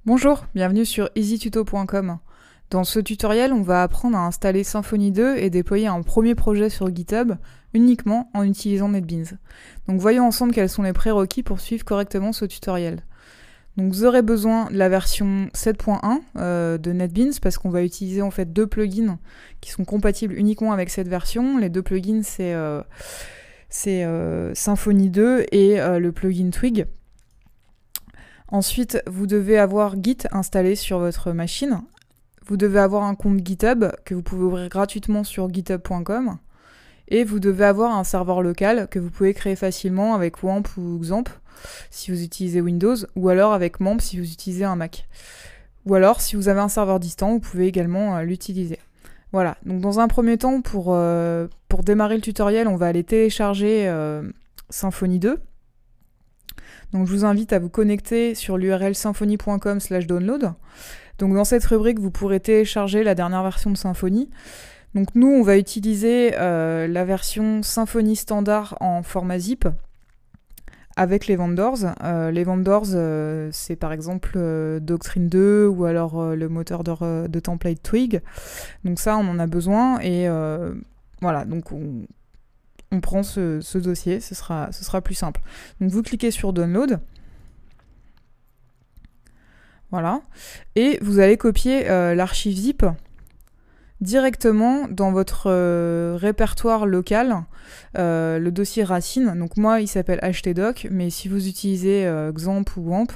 Bonjour, bienvenue sur easytuto.com. Dans ce tutoriel, on va apprendre à installer Symfony 2 et déployer un premier projet sur GitHub uniquement en utilisant NetBeans. Donc voyons ensemble quels sont les prérequis pour suivre correctement ce tutoriel. Donc vous aurez besoin de la version 7.1 de NetBeans parce qu'on va utiliser en fait deux plugins qui sont compatibles uniquement avec cette version. Les deux plugins c'est Symfony 2 et le plugin Twig. Ensuite, vous devez avoir Git installé sur votre machine. Vous devez avoir un compte GitHub que vous pouvez ouvrir gratuitement sur github.com. Et vous devez avoir un serveur local que vous pouvez créer facilement avec WAMP ou XAMPP si vous utilisez Windows, ou alors avec MAMP si vous utilisez un Mac. Ou alors, si vous avez un serveur distant, vous pouvez également l'utiliser. Voilà, donc dans un premier temps, pour démarrer le tutoriel, on va aller télécharger Symfony 2. Donc je vous invite à vous connecter sur l'URL symfony.com/download. Donc dans cette rubrique, vous pourrez télécharger la dernière version de Symfony. Donc nous, on va utiliser la version Symfony standard en format zip avec les vendors. Les vendors, c'est par exemple Doctrine 2 ou alors le moteur de template Twig. Donc ça, on en a besoin et voilà, donc on prend ce dossier, ce sera plus simple. Donc vous cliquez sur Download. Voilà. Et vous allez copier l'archive zip directement dans votre répertoire local, le dossier racine. Donc moi, il s'appelle htdoc, mais si vous utilisez XAMPP ou WAMP,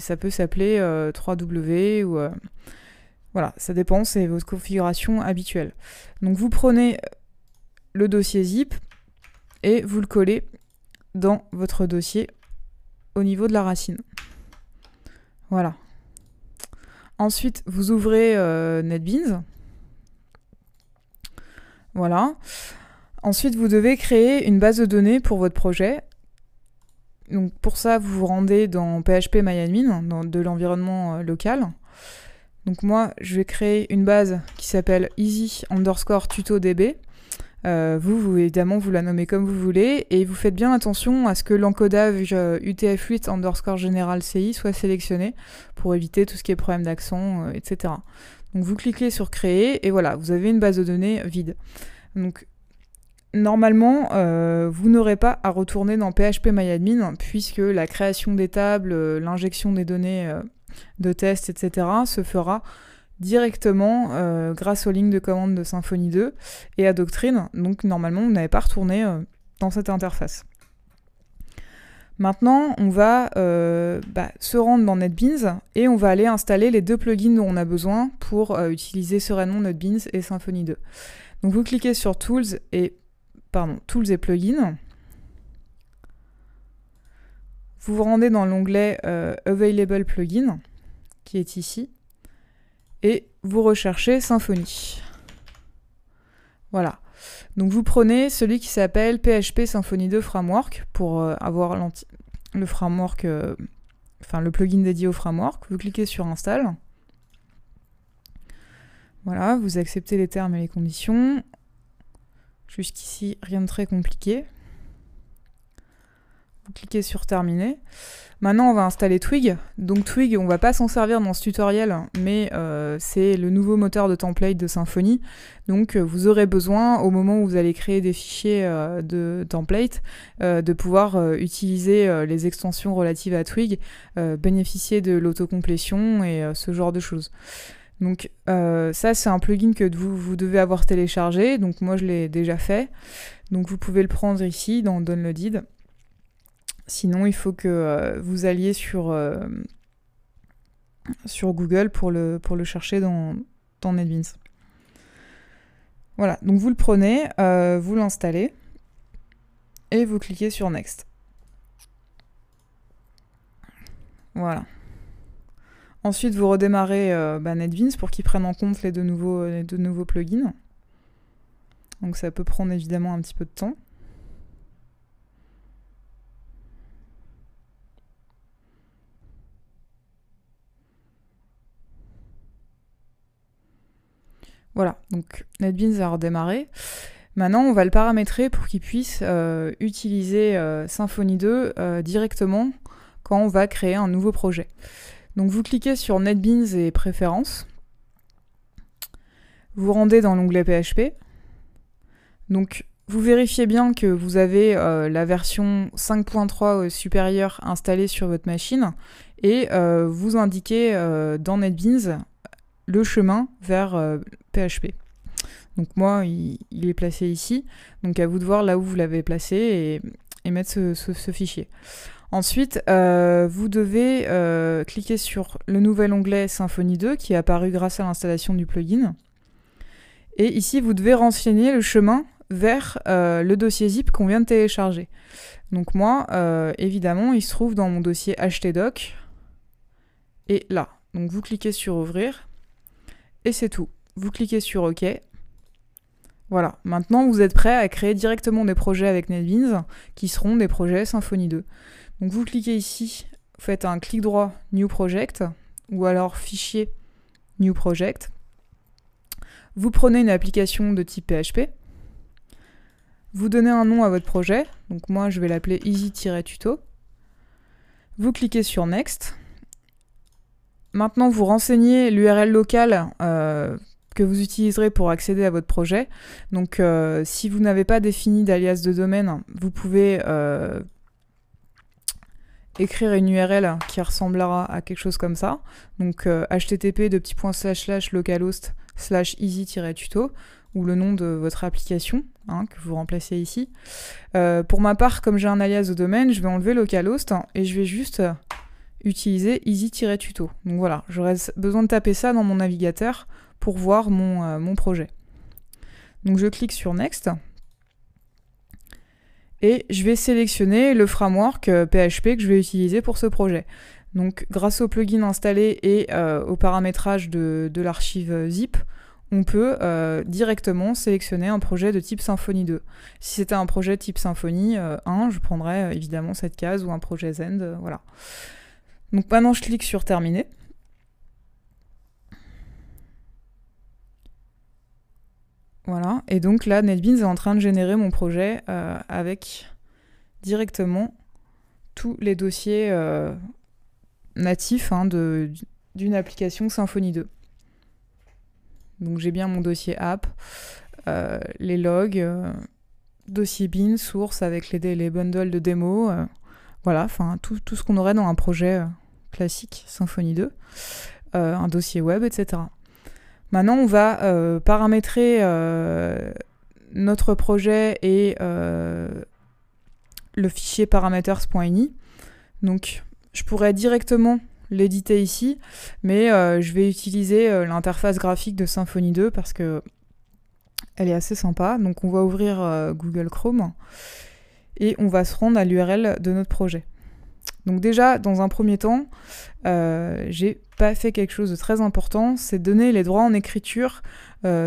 ça peut s'appeler 3W ou... voilà, ça dépend, c'est votre configuration habituelle. Donc vous prenez le dossier zip et vous le collez dans votre dossier au niveau de la racine. Voilà. Ensuite, vous ouvrez NetBeans. Voilà. Ensuite, vous devez créer une base de données pour votre projet. Donc pour ça, vous vous rendez dans php-myadmin, de l'environnement local. Donc moi, je vais créer une base qui s'appelle easy_tutodb. Vous, évidemment, vous la nommez comme vous voulez, et vous faites bien attention à ce que l'encodage UTF-8_general-CI soit sélectionné pour éviter tout ce qui est problème d'accent, etc. Donc vous cliquez sur créer, et voilà, vous avez une base de données vide. Donc normalement, vous n'aurez pas à retourner dans php-myadmin, puisque la création des tables, l'injection des données de test, etc. se fera directement grâce aux lignes de commande de Symfony 2 et à Doctrine. Donc normalement, vous n'avez pas retourné dans cette interface. Maintenant, on va se rendre dans NetBeans et on va aller installer les deux plugins dont on a besoin pour utiliser sereinement NetBeans et Symfony 2. Donc vous cliquez sur Tools et Plugins. Vous vous rendez dans l'onglet Available Plugin qui est ici. Et vous recherchez Symfony. Voilà. Donc vous prenez celui qui s'appelle PHP Symfony 2 Framework pour avoir le framework, le plugin dédié au framework. Vous cliquez sur Install. Voilà, vous acceptez les termes et les conditions. Jusqu'ici, rien de très compliqué. Vous cliquez sur Terminer. Maintenant, on va installer Twig. Donc Twig, on va pas s'en servir dans ce tutoriel, mais c'est le nouveau moteur de template de Symfony. Donc vous aurez besoin, au moment où vous allez créer des fichiers de template, de pouvoir utiliser les extensions relatives à Twig, bénéficier de l'autocomplétion et ce genre de choses. Donc ça, c'est un plugin que vous devez avoir téléchargé. Donc moi, je l'ai déjà fait. Donc vous pouvez le prendre ici, dans Downloaded. Sinon, il faut que vous alliez sur Google pour le chercher dans NetBeans. Voilà, donc vous le prenez, vous l'installez, et vous cliquez sur Next. Voilà. Ensuite, vous redémarrez NetBeans pour qu'il prenne en compte les deux nouveaux plugins. Donc ça peut prendre évidemment un petit peu de temps. Voilà, donc NetBeans a redémarré. Maintenant, on va le paramétrer pour qu'il puisse utiliser Symfony 2 directement quand on va créer un nouveau projet. Donc vous cliquez sur NetBeans et préférences. Vous rendez dans l'onglet PHP. Donc vous vérifiez bien que vous avez la version 5.3 supérieure installée sur votre machine et vous indiquez dans NetBeans le chemin vers PHP. Donc moi, il est placé ici. Donc à vous de voir là où vous l'avez placé et mettre ce fichier. Ensuite, vous devez cliquer sur le nouvel onglet Symfony 2 qui est apparu grâce à l'installation du plugin. Et ici, vous devez renseigner le chemin vers le dossier zip qu'on vient de télécharger. Donc moi, évidemment, il se trouve dans mon dossier htdoc et là. Donc vous cliquez sur Ouvrir et c'est tout. Vous cliquez sur OK. Voilà, maintenant vous êtes prêt à créer directement des projets avec NetBeans qui seront des projets Symfony 2. Donc vous cliquez ici, vous faites un clic droit New Project ou alors Fichier New Project. Vous prenez une application de type PHP. Vous donnez un nom à votre projet. Donc moi je vais l'appeler Easy-Tuto. Vous cliquez sur Next. Maintenant vous renseignez l'URL locale que vous utiliserez pour accéder à votre projet. Donc si vous n'avez pas défini d'alias de domaine, vous pouvez écrire une URL qui ressemblera à quelque chose comme ça. Donc http://localhost/easy-tuto ou le nom de votre application que vous remplacez ici. Pour ma part, comme j'ai un alias de domaine, je vais enlever localhost et je vais juste utiliser easy-tuto. Donc voilà, j'aurais besoin de taper ça dans mon navigateur pour voir mon projet. Donc je clique sur Next et je vais sélectionner le framework PHP que je vais utiliser pour ce projet. Donc grâce au plugin installé et au paramétrage de l'archive zip, on peut directement sélectionner un projet de type Symfony 2. Si c'était un projet type Symfony 1, je prendrais évidemment cette case ou un projet Zend, voilà. Donc maintenant je clique sur Terminer. Voilà, et donc là, NetBeans est en train de générer mon projet avec directement tous les dossiers natifs d'une application Symfony 2. Donc j'ai bien mon dossier app, les logs, dossier bin, source avec les bundles de démo, voilà, enfin tout ce qu'on aurait dans un projet classique Symfony 2, un dossier web, etc. Maintenant, on va paramétrer notre projet et le fichier parameters.ini. Donc, je pourrais directement l'éditer ici, mais je vais utiliser l'interface graphique de Symfony 2 parce que elle est assez sympa. Donc, on va ouvrir Google Chrome et on va se rendre à l'URL de notre projet. Donc déjà, dans un premier temps, j'ai pas fait quelque chose de très important, c'est donner les droits en écriture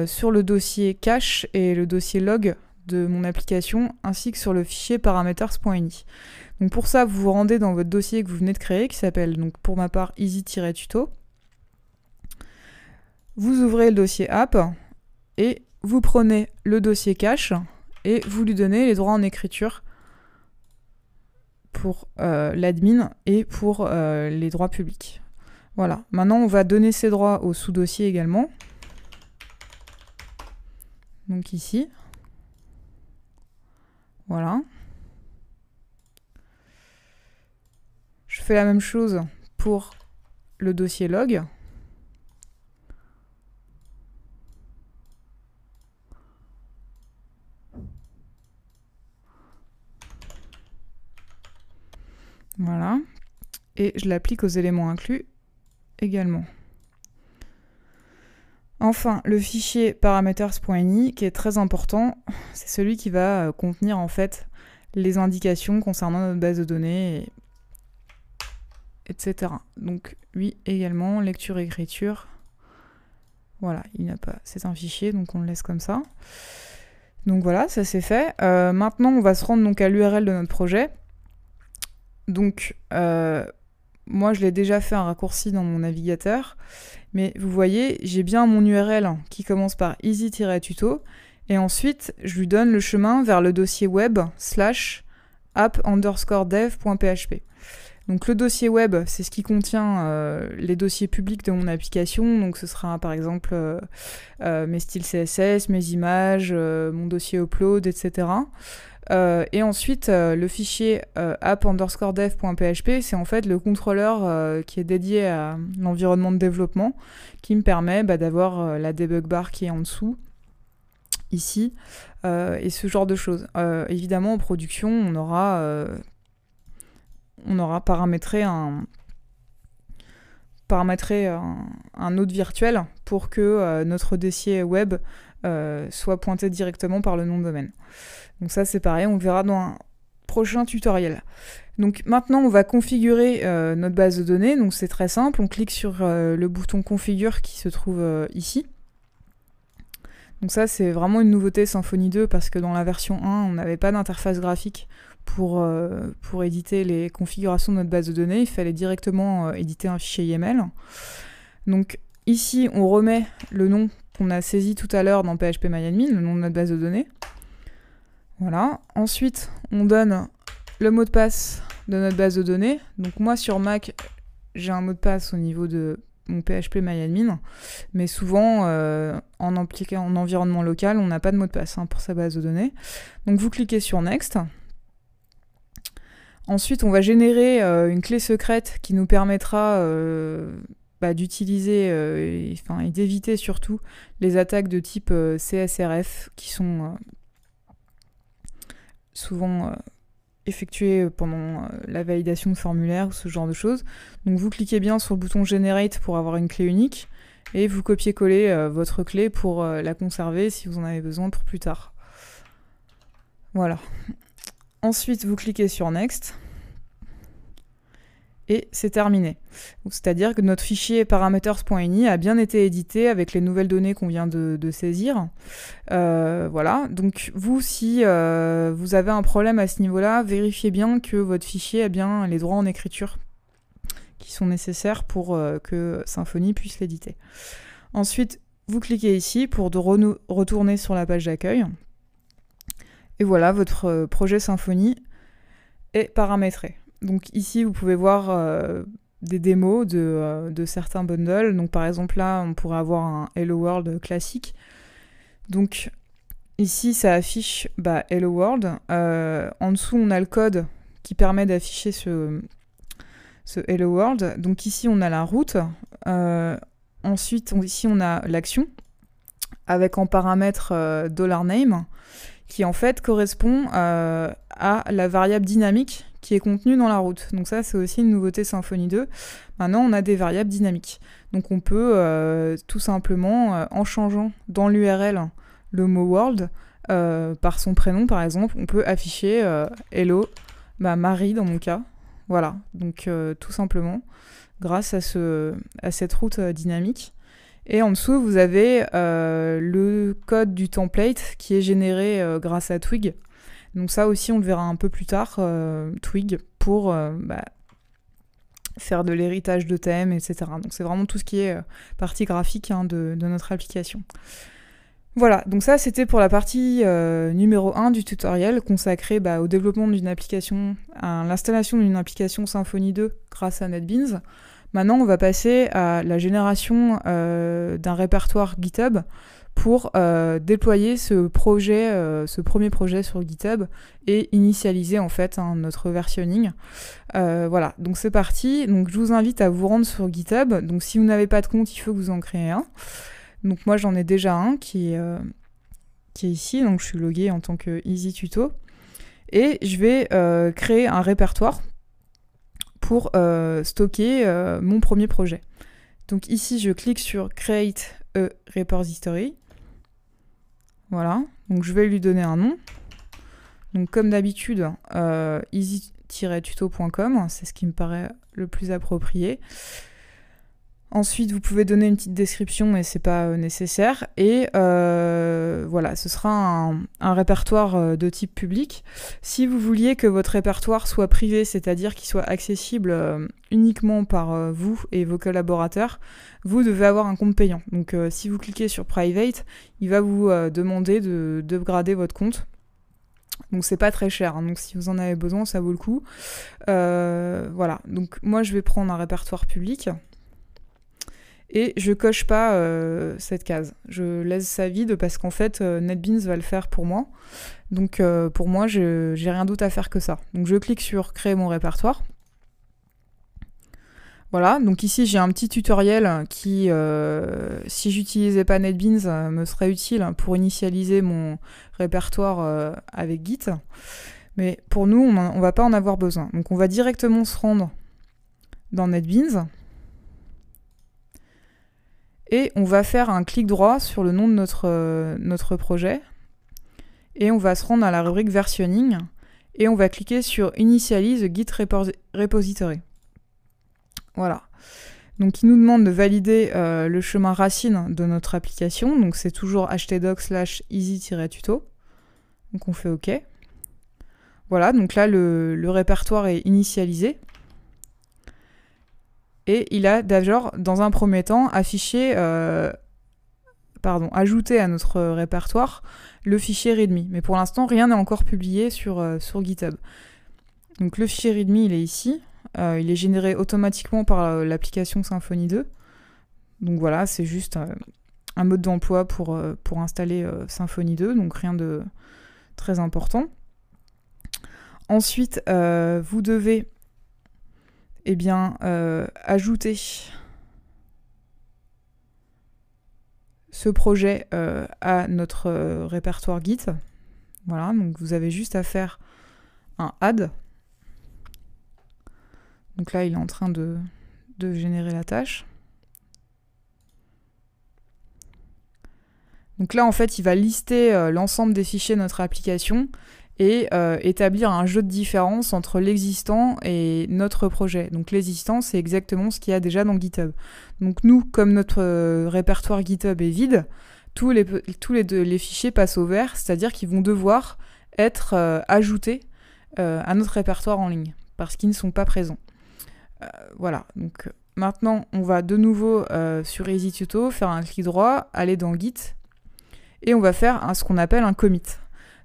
sur le dossier cache et le dossier log de mon application, ainsi que sur le fichier parameters.ini. Donc pour ça, vous vous rendez dans votre dossier que vous venez de créer, qui s'appelle, donc pour ma part, easy-tuto. Vous ouvrez le dossier app, et vous prenez le dossier cache, et vous lui donnez les droits en écriture pour l'admin et pour les droits publics. Voilà, maintenant on va donner ces droits au sous-dossier également. Donc ici. Voilà. Je fais la même chose pour le dossier log. Voilà. Et je l'applique aux éléments inclus également. Enfin, le fichier parameters.ini qui est très important, c'est celui qui va contenir en fait les indications concernant notre base de données, etc. Donc lui également, lecture-écriture. Voilà, il n'a pas. C'est un fichier, donc on le laisse comme ça. Donc voilà, ça c'est fait. Maintenant, on va se rendre donc à l'URL de notre projet. Donc, moi, je l'ai déjà fait un raccourci dans mon navigateur, mais vous voyez, j'ai bien mon URL qui commence par easy-tuto, et ensuite, je lui donne le chemin vers le dossier web /app_dev.php. Donc le dossier web, c'est ce qui contient les dossiers publics de mon application. Donc ce sera par exemple mes styles CSS, mes images, mon dossier upload, etc. Et ensuite, le fichier app_dev.php, c'est en fait le contrôleur qui est dédié à l'environnement de développement, qui me permet d'avoir la debug bar qui est en dessous, ici, et ce genre de choses. Évidemment, en production, on aura paramétré un node virtuel pour que notre dossier web soit pointé directement par le nom de domaine. Donc ça c'est pareil, on le verra dans un prochain tutoriel. Donc maintenant on va configurer notre base de données, donc c'est très simple, on clique sur le bouton configure qui se trouve ici. Donc ça c'est vraiment une nouveauté Symfony 2 parce que dans la version 1 on n'avait pas d'interface graphique pour éditer les configurations de notre base de données, il fallait directement éditer un fichier YAML. Donc ici on remet le nom qu'on a saisi tout à l'heure dans phpMyAdmin, le nom de notre base de données. Voilà. Ensuite, on donne le mot de passe de notre base de données. Donc moi, sur Mac, j'ai un mot de passe au niveau de mon phpMyAdmin. Mais souvent, en environnement local, on n'a pas de mot de passe pour sa base de données. Donc vous cliquez sur Next. Ensuite, on va générer une clé secrète qui nous permettra d'utiliser et d'éviter surtout les attaques de type CSRF qui sont souvent effectuées pendant la validation de formulaire ou ce genre de choses. Donc vous cliquez bien sur le bouton Generate pour avoir une clé unique et vous copiez-collez votre clé pour la conserver si vous en avez besoin pour plus tard. Voilà. Ensuite, vous cliquez sur Next. Et c'est terminé. C'est-à-dire que notre fichier parameters.ini a bien été édité avec les nouvelles données qu'on vient de saisir. Voilà. Donc vous, si vous avez un problème à ce niveau-là, vérifiez bien que votre fichier a bien les droits en écriture qui sont nécessaires pour que Symfony puisse l'éditer. Ensuite, vous cliquez ici pour retourner sur la page d'accueil. Et voilà, votre projet Symfony est paramétré. Donc ici, vous pouvez voir des démos de certains bundles. Donc par exemple là, on pourrait avoir un Hello World classique. Donc ici, ça affiche Hello World. En dessous, on a le code qui permet d'afficher ce Hello World. Donc ici, on a la route. Ensuite, ici, on a l'action avec en paramètre $name qui en fait correspond à la variable dynamique qui est contenue dans la route. Donc ça, c'est aussi une nouveauté Symfony 2. Maintenant, on a des variables dynamiques. Donc on peut tout simplement, en changeant dans l'URL le mot world, par son prénom par exemple, on peut afficher hello, Marie dans mon cas. Voilà, donc tout simplement, grâce à cette route dynamique. Et en dessous, vous avez le code du template qui est généré grâce à Twig. Donc ça aussi, on le verra un peu plus tard, Twig, pour faire de l'héritage de thèmes, etc. Donc c'est vraiment tout ce qui est partie graphique de notre application. Voilà, donc ça c'était pour la partie numéro 1 du tutoriel consacré au développement d'une application, à l'installation d'une application Symfony 2 grâce à NetBeans. Maintenant, on va passer à la génération d'un répertoire GitHub pour déployer ce premier projet sur GitHub et initialiser en fait notre versionning. Voilà, donc c'est parti. Donc je vous invite à vous rendre sur GitHub. Donc si vous n'avez pas de compte, il faut que vous en créez un. Donc moi j'en ai déjà un qui est ici, donc je suis loguée en tant que Easy Tuto. Et je vais créer un répertoire pour stocker mon premier projet. Donc ici je clique sur Create a Repository. Voilà, donc je vais lui donner un nom. Donc comme d'habitude, easy-tuto.com, c'est ce qui me paraît le plus approprié. Ensuite, vous pouvez donner une petite description, mais c'est pas nécessaire. Et voilà, ce sera un répertoire de type public. Si vous vouliez que votre répertoire soit privé, c'est-à-dire qu'il soit accessible uniquement par vous et vos collaborateurs, vous devez avoir un compte payant. Donc si vous cliquez sur Private, il va vous demander d'upgrader votre compte. Donc c'est pas très cher, hein. Donc si vous en avez besoin, ça vaut le coup. Voilà, donc moi je vais prendre un répertoire public. Et je coche pas cette case. Je laisse ça vide parce qu'en fait, NetBeans va le faire pour moi. Donc pour moi, j'ai rien d'autre à faire que ça. Donc je clique sur créer mon répertoire. Voilà, donc ici j'ai un petit tutoriel qui, si j'utilisais pas NetBeans, me serait utile pour initialiser mon répertoire avec Git. Mais pour nous, on va pas en avoir besoin. Donc on va directement se rendre dans NetBeans. Et on va faire un clic droit sur le nom de notre projet. Et on va se rendre à la rubrique versionning. Et on va cliquer sur Initialize Git Repository. Voilà. Donc il nous demande de valider le chemin racine de notre application. Donc c'est toujours htdoc/easy-tuto. Donc on fait OK. Voilà, donc là le répertoire est initialisé. Et il a d'ailleurs, dans un premier temps, ajouté à notre répertoire le fichier README. Mais pour l'instant, rien n'est encore publié sur GitHub. Donc le fichier README, il est ici. Il est généré automatiquement par l'application Symfony 2. Donc voilà, c'est juste un mode d'emploi pour installer Symfony 2, donc rien de très important. Ensuite, vous devez ajouter ce projet à notre répertoire Git. Voilà, donc vous avez juste à faire un add. Donc là, il est en train de générer la tâche. Donc là, en fait, il va lister l'ensemble des fichiers de notre application et établir un jeu de différence entre l'existant et notre projet. Donc l'existant, c'est exactement ce qu'il y a déjà dans GitHub. Donc nous, comme notre répertoire GitHub est vide, tous les fichiers passent au vert, c'est-à-dire qu'ils vont devoir être ajoutés à notre répertoire en ligne, parce qu'ils ne sont pas présents. Voilà, donc maintenant, on va de nouveau sur EasyTuto, faire un clic droit, aller dans Git, et on va faire ce qu'on appelle un commit.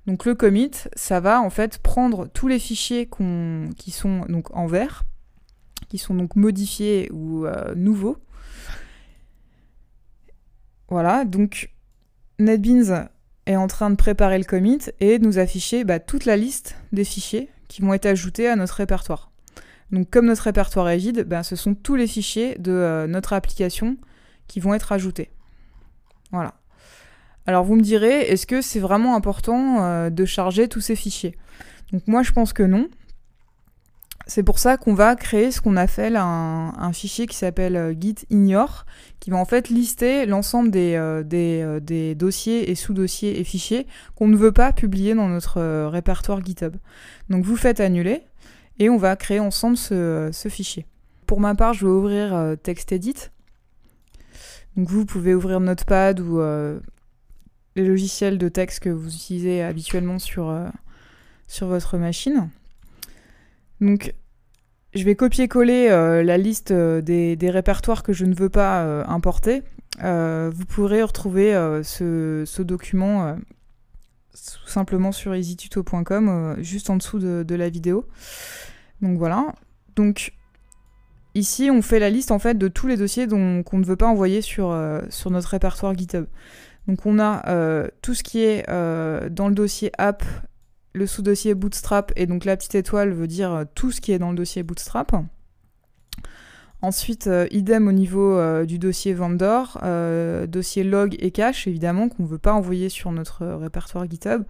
Donc le commit, ça va en fait prendre tous les fichiers qui sont donc en vert, qui sont donc modifiés ou nouveaux. Voilà, donc NetBeans est en train de préparer le commit et de nous afficher toute la liste des fichiers qui vont être ajoutés à notre répertoire. Donc comme notre répertoire est vide, ce sont tous les fichiers de notre application qui vont être ajoutés. Voilà. Alors vous me direz, est-ce que c'est vraiment important de charger tous ces fichiers? Donc moi je pense que non. C'est pour ça qu'on va créer ce qu'on appelle un fichier qui s'appelle git-ignore, qui va en fait lister l'ensemble des dossiers et sous-dossiers et fichiers qu'on ne veut pas publier dans notre répertoire GitHub. Donc vous faites annuler et on va créer ensemble ce fichier. Pour ma part, je vais ouvrir TextEdit. Donc vous pouvez ouvrir Notepad ou les logiciels de texte que vous utilisez habituellement sur votre machine. Donc, je vais copier-coller la liste des répertoires que je ne veux pas importer. Vous pourrez retrouver ce document tout simplement sur easytuto.com, juste en dessous de la vidéo. Donc voilà. Donc, ici, on fait la liste en fait de tous les dossiers qu'on ne veut pas envoyer sur notre répertoire GitHub. Donc on a tout ce qui est dans le dossier app, le sous-dossier bootstrap, et donc la petite étoile veut dire tout ce qui est dans le dossier bootstrap. Ensuite, idem au niveau du dossier vendor, dossier log et cache, évidemment, qu'on ne veut pas envoyer sur notre répertoire GitHub.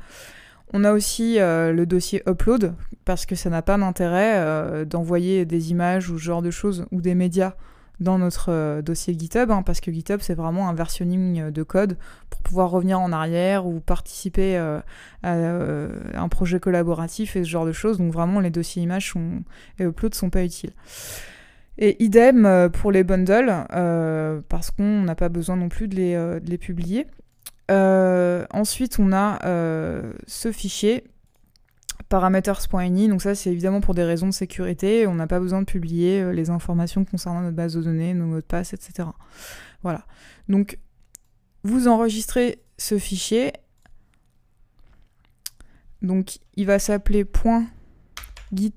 On a aussi le dossier upload, parce que ça n'a pas d'intérêt d'envoyer des images ou ce genre de choses, ou des médias dans notre dossier GitHub, parce que GitHub c'est vraiment un versionning de code pour pouvoir revenir en arrière ou participer à un projet collaboratif et ce genre de choses. Donc vraiment les dossiers images et upload sont pas utiles. Et idem pour les bundles, parce qu'on n'a pas besoin non plus de les publier. Ensuite on a ce fichier parameters.ini, donc ça c'est évidemment pour des raisons de sécurité, on n'a pas besoin de publier les informations concernant notre base de données, nos mots de passe, etc. Voilà. Donc vous enregistrez ce fichier, Donc il va s'appeler .git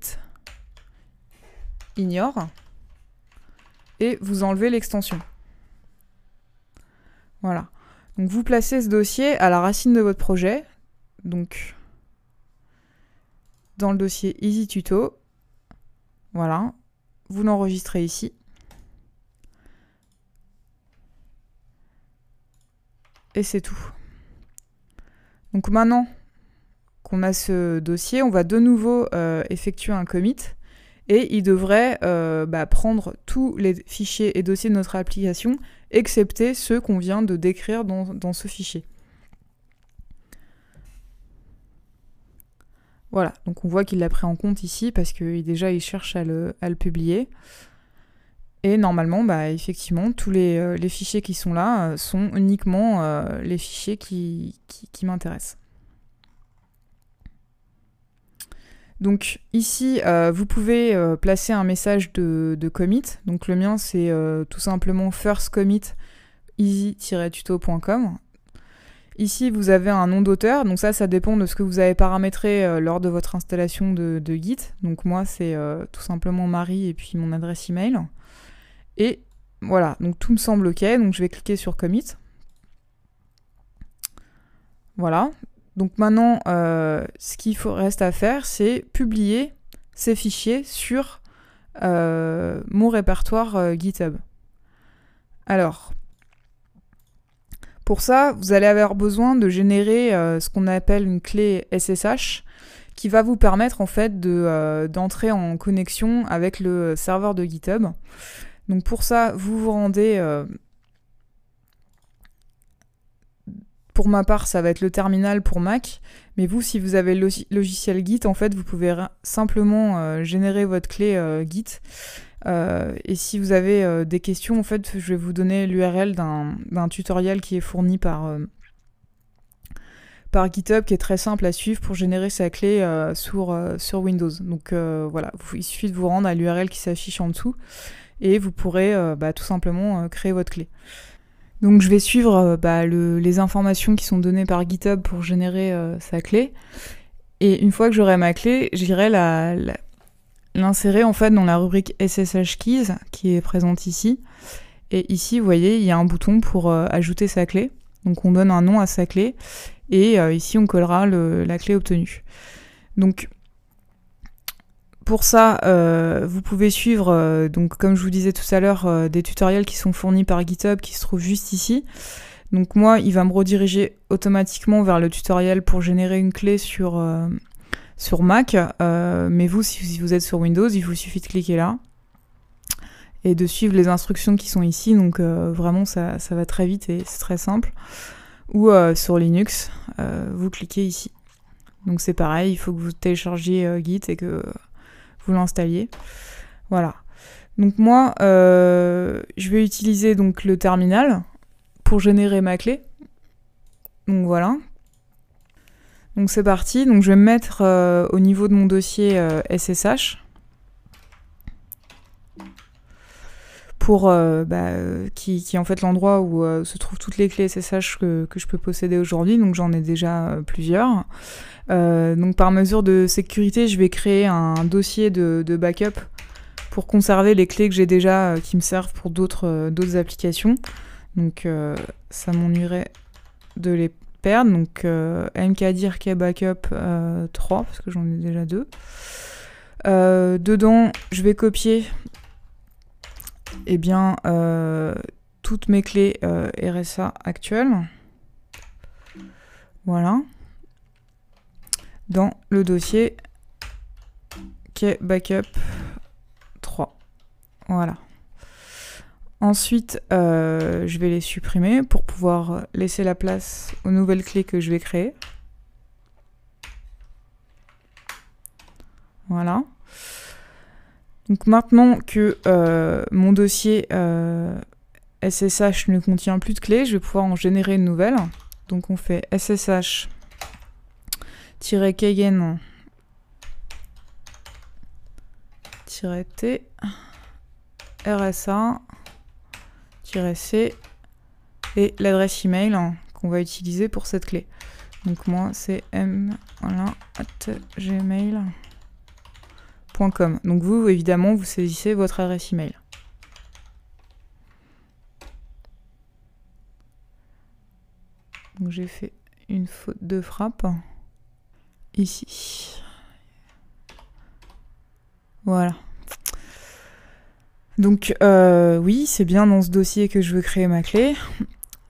ignore et vous enlevez l'extension. Voilà. Donc vous placez ce dossier à la racine de votre projet. Donc dans le dossier Easy Tuto. Voilà. Vous l'enregistrez ici. Et c'est tout. Donc maintenant qu'on a ce dossier, on va de nouveau effectuer un commit. Et il devrait prendre tous les fichiers et dossiers de notre application, excepté ceux qu'on vient de décrire dans ce fichier. Voilà, donc on voit qu'il l'a pris en compte ici, parce que déjà il cherche à le publier. Et normalement, effectivement, tous les fichiers qui sont là sont uniquement les fichiers qui m'intéressent. Donc ici, vous pouvez placer un message de commit. Donc le mien, c'est tout simplement first commit easy-tuto.com. Ici, vous avez un nom d'auteur. Donc ça dépend de ce que vous avez paramétré lors de votre installation de Git. Donc moi, c'est tout simplement Marie et puis mon adresse email. Et voilà, donc tout me semble OK. Donc je vais cliquer sur commit. Voilà. Donc maintenant, ce qu'il reste à faire, c'est publier ces fichiers sur mon répertoire GitHub. Alors, pour ça, vous allez avoir besoin de générer ce qu'on appelle une clé SSH qui va vous permettre en fait d'entrer en connexion avec le serveur de GitHub. Donc pour ça, vous vous rendez... Pour ma part, ça va être le terminal pour Mac, mais vous, si vous avez le logiciel Git, en fait, vous pouvez simplement générer votre clé Git. Et si vous avez des questions, en fait, je vais vous donner l'URL d'un tutoriel qui est fourni par GitHub, qui est très simple à suivre pour générer sa clé sur Windows. Donc voilà, il suffit de vous rendre à l'URL qui s'affiche en dessous, et vous pourrez tout simplement créer votre clé. Donc je vais suivre les informations qui sont données par GitHub pour générer sa clé. Et une fois que j'aurai ma clé, j'irai l'insérer en fait dans la rubrique SSH Keys qui est présente ici. Et ici, vous voyez, il y a un bouton pour ajouter sa clé. Donc on donne un nom à sa clé. Et ici, on collera la clé obtenue. Donc pour ça, vous pouvez suivre, donc comme je vous disais tout à l'heure, des tutoriels qui sont fournis par GitHub qui se trouvent juste ici. Donc moi, il va me rediriger automatiquement vers le tutoriel pour générer une clé sur Mac. Mais vous, si vous êtes sur Windows, il vous suffit de cliquer là et de suivre les instructions qui sont ici. Donc vraiment, ça va très vite et c'est très simple. Ou sur Linux, vous cliquez ici. Donc c'est pareil, il faut que vous téléchargiez Git et que vous l'installiez. Voilà. Donc moi, je vais utiliser donc le terminal pour générer ma clé. Donc voilà. Donc c'est parti. Donc je vais me mettre au niveau de mon dossier SSH pour qui est en fait l'endroit où se trouvent toutes les clés SSH que je peux posséder aujourd'hui. Donc j'en ai déjà plusieurs. Donc par mesure de sécurité, je vais créer un dossier de backup pour conserver les clés que j'ai déjà qui me servent pour d'autres applications. Donc ça m'ennuierait de les perdre. Donc mkdir backup 3 parce que j'en ai déjà 2. Dedans, je vais copier toutes mes clés RSA actuelles. Voilà. Dans le dossier backup 3. Voilà. Ensuite, je vais les supprimer pour pouvoir laisser la place aux nouvelles clés que je vais créer. Voilà. Donc maintenant que mon dossier SSH ne contient plus de clés, je vais pouvoir en générer une nouvelle. Donc on fait SSH -keygen -t RSA-c et l'adresse email qu'on va utiliser pour cette clé. Donc moi c'est m@gmail.com. gmail.com. Donc vous, évidemment, vous saisissez votre adresse email. Donc j'ai fait une faute de frappe ici. Voilà. Donc oui, c'est bien dans ce dossier que je veux créer ma clé.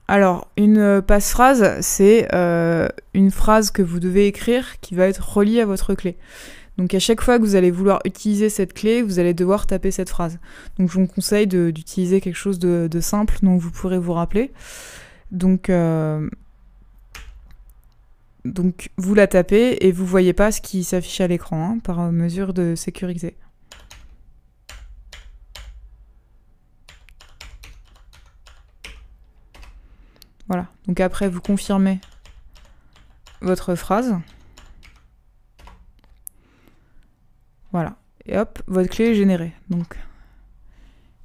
Alors, une passphrase, c'est une phrase que vous devez écrire qui va être reliée à votre clé. Donc à chaque fois que vous allez vouloir utiliser cette clé, vous allez devoir taper cette phrase. Donc je vous conseille d'utiliser quelque chose de simple dont vous pourrez vous rappeler. Donc vous la tapez et vous voyez pas ce qui s'affiche à l'écran, hein, par mesure de sécurité. Voilà, donc après vous confirmez votre phrase. Voilà, et hop, votre clé est générée. Donc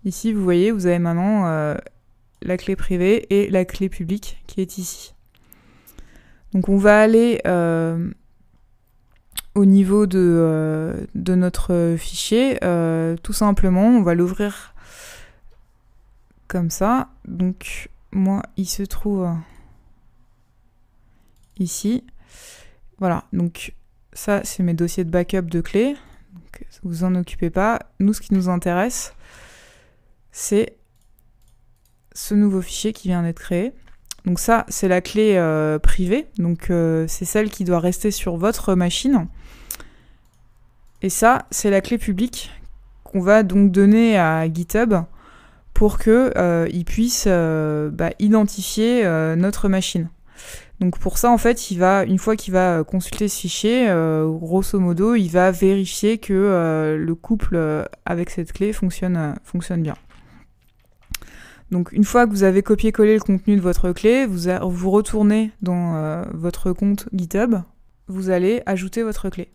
ici, vous voyez, vous avez maintenant la clé privée et la clé publique qui est ici. Donc on va aller au niveau de notre fichier. Tout simplement, on va l'ouvrir comme ça. Donc moi, il se trouve ici. Voilà, donc ça, c'est mes dossiers de backup de clés. Donc, vous en occupez pas. Nous, ce qui nous intéresse, c'est ce nouveau fichier qui vient d'être créé. Donc ça, c'est la clé privée. Donc c'est celle qui doit rester sur votre machine. Et ça, c'est la clé publique qu'on va donc donner à GitHub pour qu'il puisse identifier notre machine. Donc pour ça, en fait, une fois qu'il va consulter ce fichier, grosso modo, il va vérifier que le couple avec cette clé fonctionne bien. Donc une fois que vous avez copié-collé le contenu de votre clé, vous retournez dans votre compte GitHub, vous allez ajouter votre clé.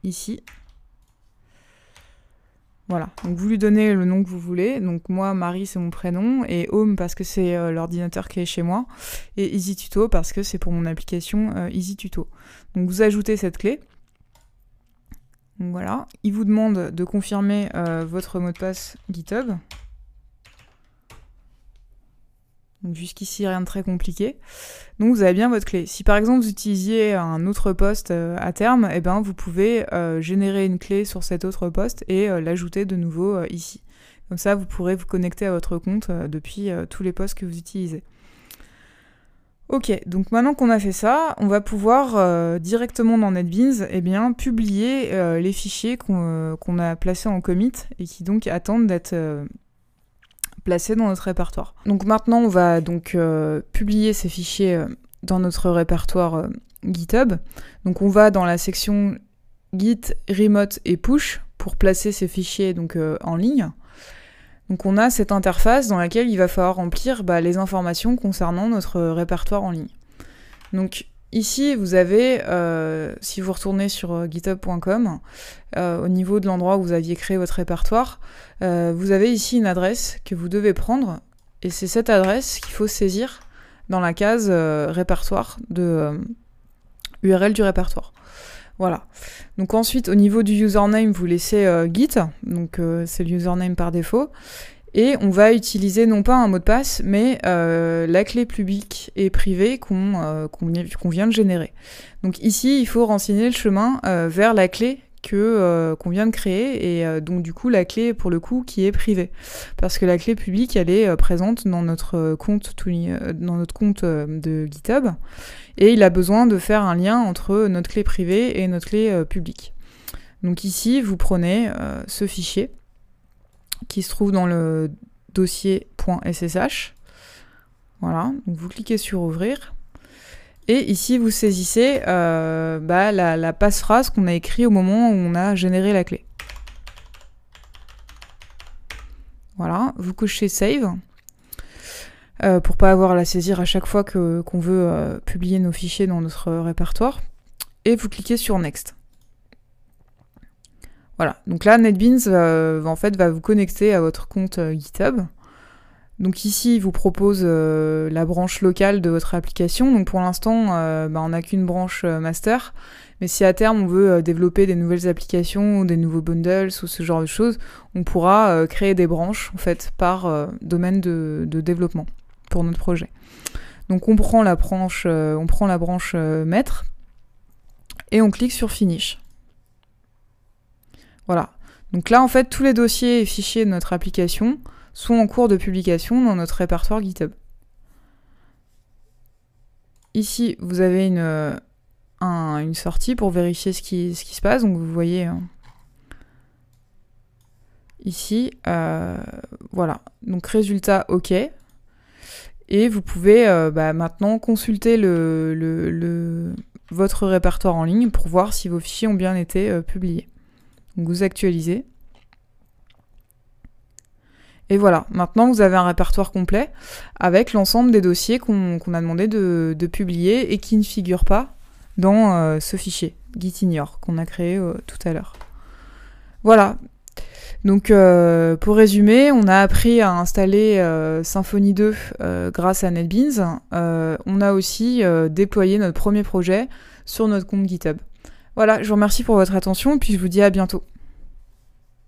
Ici. Voilà, donc vous lui donnez le nom que vous voulez. Donc moi, Marie, c'est mon prénom, et Home parce que c'est l'ordinateur qui est chez moi, et EasyTuto parce que c'est pour mon application EasyTuto. Donc vous ajoutez cette clé. Donc voilà, il vous demande de confirmer votre mot de passe GitHub. Donc jusqu'ici, rien de très compliqué. Donc vous avez bien votre clé. Si par exemple vous utilisiez un autre poste à terme, eh ben, vous pouvez générer une clé sur cet autre poste et l'ajouter de nouveau ici. Comme ça, vous pourrez vous connecter à votre compte depuis tous les postes que vous utilisez. Ok, donc maintenant qu'on a fait ça, on va pouvoir directement dans NetBeans publier les fichiers qu'on a placés en commit et qui donc attendent d'être placés dans notre répertoire. Donc maintenant, on va donc publier ces fichiers dans notre répertoire GitHub. Donc on va dans la section Git, Remote et Push pour placer ces fichiers donc, en ligne. Donc on a cette interface dans laquelle il va falloir remplir les informations concernant notre répertoire en ligne. Donc ici, vous avez, si vous retournez sur github.com, au niveau de l'endroit où vous aviez créé votre répertoire, vous avez ici une adresse que vous devez prendre, et c'est cette adresse qu'il faut saisir dans la case répertoire de URL du répertoire. Voilà. Donc ensuite, au niveau du username, vous laissez git, donc c'est le username par défaut, et on va utiliser non pas un mot de passe, mais la clé publique et privée qu'on vient de générer. Donc ici, il faut renseigner le chemin vers la clé qu'on vient de créer, et donc du coup la clé pour le coup qui est privée. Parce que la clé publique, elle est présente dans notre compte, de GitHub, et il a besoin de faire un lien entre notre clé privée et notre clé publique. Donc ici, vous prenez ce fichier, qui se trouve dans le dossier .ssh. Voilà, donc vous cliquez sur ouvrir. Et ici, vous saisissez la passphrase qu'on a écrite au moment où on a généré la clé. Voilà, vous cochez Save pour pas avoir à la saisir à chaque fois qu'on veut publier nos fichiers dans notre répertoire. Et vous cliquez sur Next. Voilà, donc là, NetBeans va vous connecter à votre compte GitHub. Donc ici, il vous propose la branche locale de votre application. Donc pour l'instant, on n'a qu'une branche master. Mais si à terme on veut développer des nouvelles applications, ou des nouveaux bundles ou ce genre de choses, on pourra créer des branches en fait par domaine de développement pour notre projet. Donc on prend la branche maître et on clique sur Finish. Voilà. Donc là en fait tous les dossiers et fichiers de notre application sont en cours de publication dans notre répertoire GitHub. Ici, vous avez une sortie pour vérifier ce qui se passe. Donc vous voyez ici, voilà. Donc résultat OK. Et vous pouvez maintenant consulter votre répertoire en ligne pour voir si vos fichiers ont bien été publiés. Donc vous actualisez. Et voilà, maintenant vous avez un répertoire complet avec l'ensemble des dossiers qu'on a demandé de publier et qui ne figurent pas dans ce fichier gitignore qu'on a créé tout à l'heure. Voilà. Donc pour résumer, on a appris à installer Symfony 2 grâce à NetBeans. On a aussi déployé notre premier projet sur notre compte GitHub. Voilà, je vous remercie pour votre attention et puis je vous dis à bientôt.